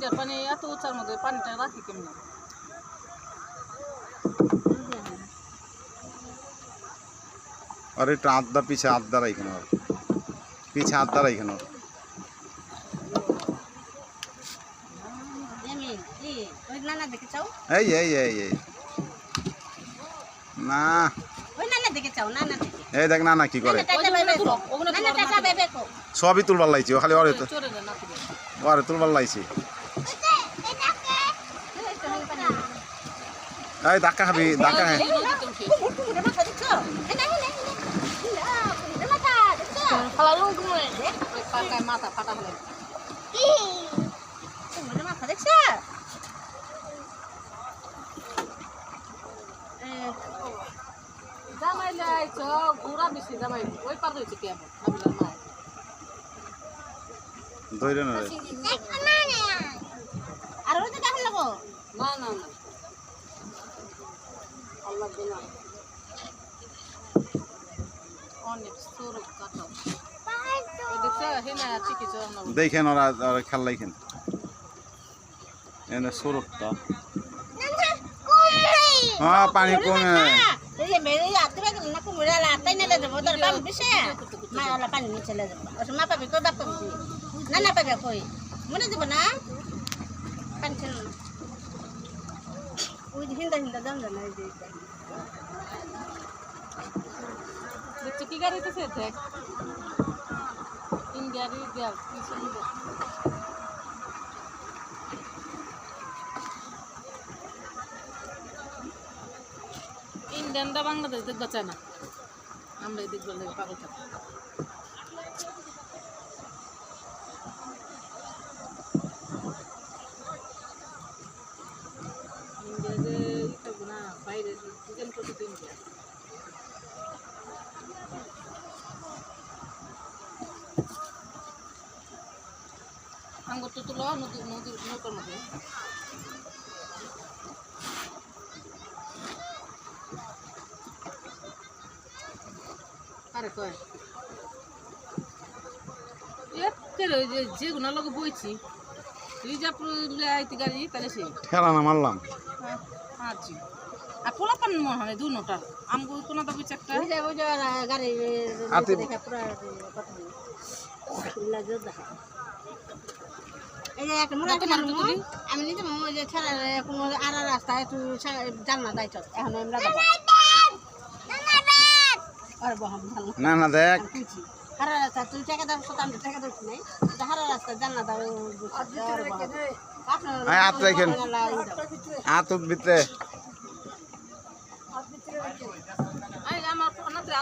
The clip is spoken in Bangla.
ফিল্টার পানি এত উঁচার মধ্যে পানিটা রাখি কেমনি? और एक आधा पीछे आधा रही खनो पीछे आधा रही खनो ना এই দেখ না না কি করে সবই তুলবার লাইছি খালি ওরে তো ওরে তুলবার লাইছি এই ধাক্কা খাবি ধাক্কা খাই মাথা ফাটা হলে মাথা দেখছ জামাই লাইছ ঘোরা বেশি জামাই ওই পার হয়েছে কি আমার ধরে না আর ওই তো দেখেন লাগো না না না আল্লাহ দিনা অনেক সরু কাটা দেখছ হেনা ঠিকই চলনা দেখেন ওরা খেলা দেখেন এনে সরুটা হ্যাঁ পানি কমে এই যে মেরে আত্মরা না কো মেরা লাতাই না দেব তোর বাপ বিশে মা ওলা পানি নিচে চলে যাব ওস মা পাবি তো বাপ পাবি না না পাবে কই মনে দেব না পানি ছিল ওই হিন্দা হিন্দা দাম না এই যে দেখছি কি গাড়িতে সে দেখ তিন গাড়ি দেখ কি সুন্দর ইন্ডিয়ানরা বাংলাদেশ দেখতে চায় না আমরা এই দেখবো পাগল থাকি ইন্ডিয়াতে থাকবো না বাইরে দুজন কত ইন্ডিয়া আঙ্গুর তো তুলো নদীর নৌকার মধ্যে আরে কয় যেগুলো লোক বইছি রিজার্ভ আইতে গাড়ি তাহলে সে ঠেলা না মারলাম আচ্ছা আর পোলা পান মনে হয় দু নোটা আমগো কোনো তো বুঝ একটা গাড়ি দেখা পুরো কথা দেখা এই যে একটা মোড়া আমি নিজে ওই যে ছাড়া কোনো আর রাস্তায় একটু জানলা দাইছ এখন আমরা যাব আর বহাম ভালো না না দেখ হারা রাস্তা তুই টাকা দাও শতাংশ টাকা দাও নাই হারা রাস্তা জানলা দাও আয় আত রাখেন আত ভিতরে আমার ফোন আছে